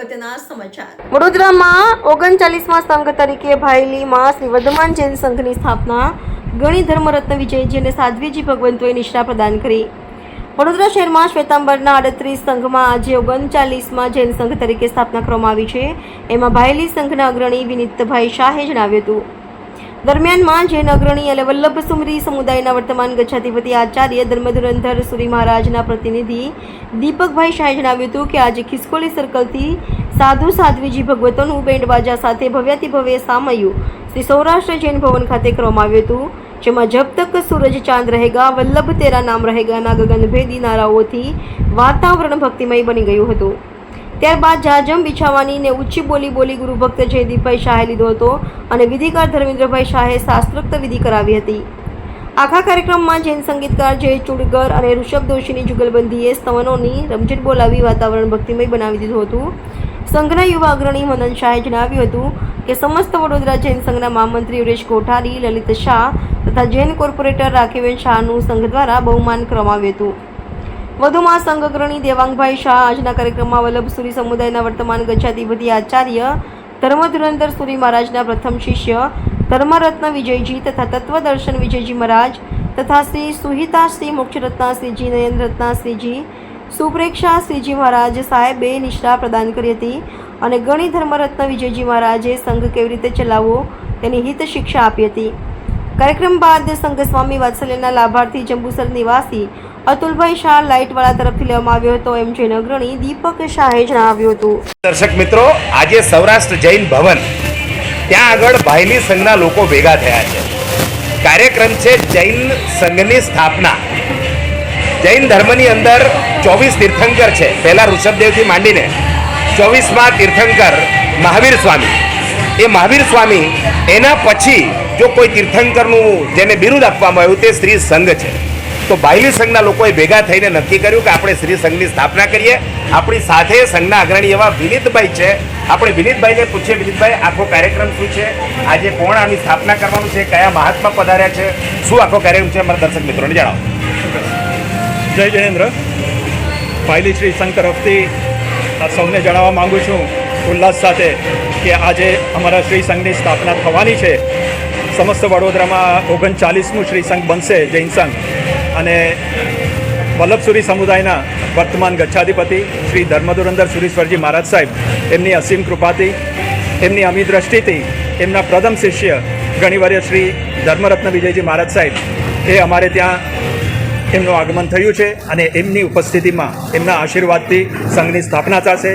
અગત્યના સમાચાર। વડોદરામાં 39મા સંઘ તરીકે ભાયલીમાં શ્રી વર્ધમાન જૈન સંઘની સ્થાપના ગણી ધર્મરત્ન વિજયજી અને સાધ્વીજી ભગવંતોએ નિષ્ઠા પ્રદાન કરી। વડોદરા શહેરમાં શ્વેતાંબરના 38 સંઘમાં આજે 39મા જૈન સંઘ તરીકે સ્થાપના કરવામાં આવી છે। એમાં ભાયલી સંઘના અગ્રણી વિનીતભાઈ શાહે જણાવ્યું હતું। દરમિયાનમાં જૈન અગ્રણી અને વલ્લભ સુમરી સમુદાયના વર્તમાન ગચ્છાધિપતિ આચાર્ય ધર્મધુરંધર સુરી મહારાજના પ્રતિનિધિ દીપકભાઈ શાહે જણાવ્યું હતું કે આજે ખિસકોલી સર્કલથી સાધુ સાધ્વીજી ભગવતોનું બેન્ડ બાજા સાથે ભવ્યાતિભવ્ય સામયું શ્રી સૌરાષ્ટ્ર જૈન ભવન ખાતે કરવામાં આવ્યું હતું, જેમાં જબ તક સૂરજ ચાંદ રહેગા વલ્લભ તેરા નામ રહેગાના ગગનભેદી નારાઓથી વાતાવરણ ભક્તિમય બની ગયું હતું। ત્યારબાદ જાજમ બિછાવાની ને ઊંચી બોલી ગુરુભક્ત જયદીપભાઈ શાહે લીધો હતો અને વિધિકાર ધર્મેન્દ્રભાઈ શાહે શાસ્ત્રોક્ત વિધિ કરાવી હતી। આખા કાર્યક્રમમાં જૈન સંગીતકાર જય ચુડગર અને ઋષભ દોશીની જુગલબંધીએ સ્તવનોની રમઝટ બોલાવી વાતાવરણ ભક્તિમય બનાવી દીધું હતું। સંઘના યુવા અગ્રણી મનન શાહે જણાવ્યું હતું કે સમસ્ત વડોદરા જૈન સંઘના મહામંત્રી યુરેશ કોઠારી, લલિત શાહ તથા જૈન કોર્પોરેટર રાઘવેન શાહનું સંઘ દ્વારા બહુમાન કરવામાં આવ્યું હતું। વધુમાં સંઘ અગ્રણી દેવાંગભાઈ શાહ આજના કાર્યક્રમમાં વલ્લભ સુરી સમુદાયના વર્તમાન ગચ્છાધિપતિ આચાર્ય ધર્મધુરંધર સુરી મહારાજના પ્રથમ શિષ્ય ધર્મરત્ન વિજયજી તથા તત્વદર્શન વિજયજી મહારાજ તથા શ્રી સુહિતા શ્રી મોક્ષરત્ના શ્રીજી નયન રત્ના શ્રીજી સુપ્રેક્ષા શ્રીજી મહારાજ સાહેબે નિષ્ઠા પ્રદાન કરી હતી અને ગણી ધર્મરત્ન વિજયજી મહારાજે સંઘ કેવી રીતે ચલાવવો તેની હિત શિક્ષા આપી હતી। કાર્યક્રમ બાદ સંઘ સ્વામી વાત્સલ્યના લાભાર્થી જંબુસર નિવાસી અતુલભાઈ શાહ લાઇટવાળા તરફથી લેવામાં આવ્યો હતો એમ જૈન અગ્રણી દીપક શાહે જણાવ્યું હતું। દર્શક મિત્રો, આજે સૌરાષ્ટ્ર જૈન ભવન ત્યાં આગળ ભાયલી સંઘના લોકો ભેગા થયા છે। કાર્યક્રમ છે જૈન સંઘની સ્થાપના। જૈન ધર્મની અંદર 24 તીર્થંકર છે। પહેલા ઋષભદેવથી માંડીને 24મા તીર્થંકર મહાવીર સ્વામી। એ મહાવીર સ્વામી એના પછી જો કોઈ તીર્થંકરનું જેને બિરુદ આપવામાં આવ્યું તે શ્રી સંઘ છે। તો ભાયલી સંઘના લોકોએ ભેગા થઈને નક્કી કર્યું કે આપણે શ્રી સંઘની સ્થાપના કરીએ। આપણી સાથે સંઘના અગ્રણી એવા વિનીતભાઈ છે। આપણે વિનીતભાઈને પૂછીએ, વિનીતભાઈ આખો કાર્યક્રમ શું છે, આજે કોણ આની સ્થાપના કરવાનું છે, કયા મહાત્મા પધાર્યા છે, શું આખો કાર્યક્રમ છે, અમારા દર્શક મિત્રોને જણાવો। જય જયેન્દ્ર। ભાયલી શ્રી સંઘ તરફથી સૌને જણાવવા માગું છું ઉલ્લાસ સાથે કે આજે અમારા શ્રી સંઘની સ્થાપના થવાની છે। સમસ્ત વડોદરામાં 39મું શ્રી સંઘ બનશે જૈન સંઘ અને વલ્લભસુરી સમુદાયના વર્તમાન ગચ્છાધિપતિ શ્રી ધર્મધુરંધર સુરીશ્વરજી મહારાજ સાહેબ એમની અસીમ કૃપાથી, એમની અમી દ્રષ્ટિથી, એમના પ્રથમ શિષ્ય ગણિવર્ય શ્રી ધર્મરત્ન વિજયજી મહારાજ સાહેબ એ અમારે ત્યાં એમનું આગમન થયું છે અને એમની ઉપસ્થિતિમાં એમના આશીર્વાદથી સંઘની સ્થાપના થશે,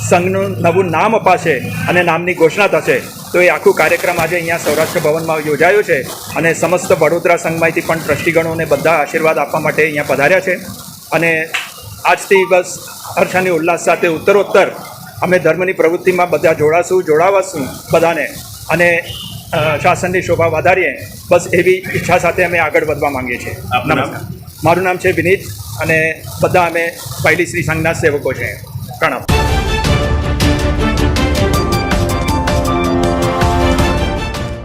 સંઘનું નવું નામ અપાશે અને નામની ઘોષણા થશે। તો એ આખું કાર્યક્રમ આજે અહીંયા સૌરાષ્ટ્ર ભવનમાં યોજાયો છે અને સમસ્ત વડોદરા સંઘમાંથી પણ ટ્રસ્ટીગણોને બધા આશીર્વાદ આપવા માટે અહીંયા પધાર્યા છે અને આજથી બસ હર્ષાની ઉલ્લાસ સાથે ઉત્તરોત્તર અમે ધર્મની પ્રવૃત્તિમાં બધા જોડાવાશું બધાને અને શાસનની શોભા વધારીએ, બસ એવી ઈચ્છા સાથે અમે આગળ વધવા માંગીએ છીએ। નમસ્કાર, મારું નામ છે વિનીત અને બધા અમે ભાયલી શ્રી સંઘના સેવકો છે। પ્રણામ।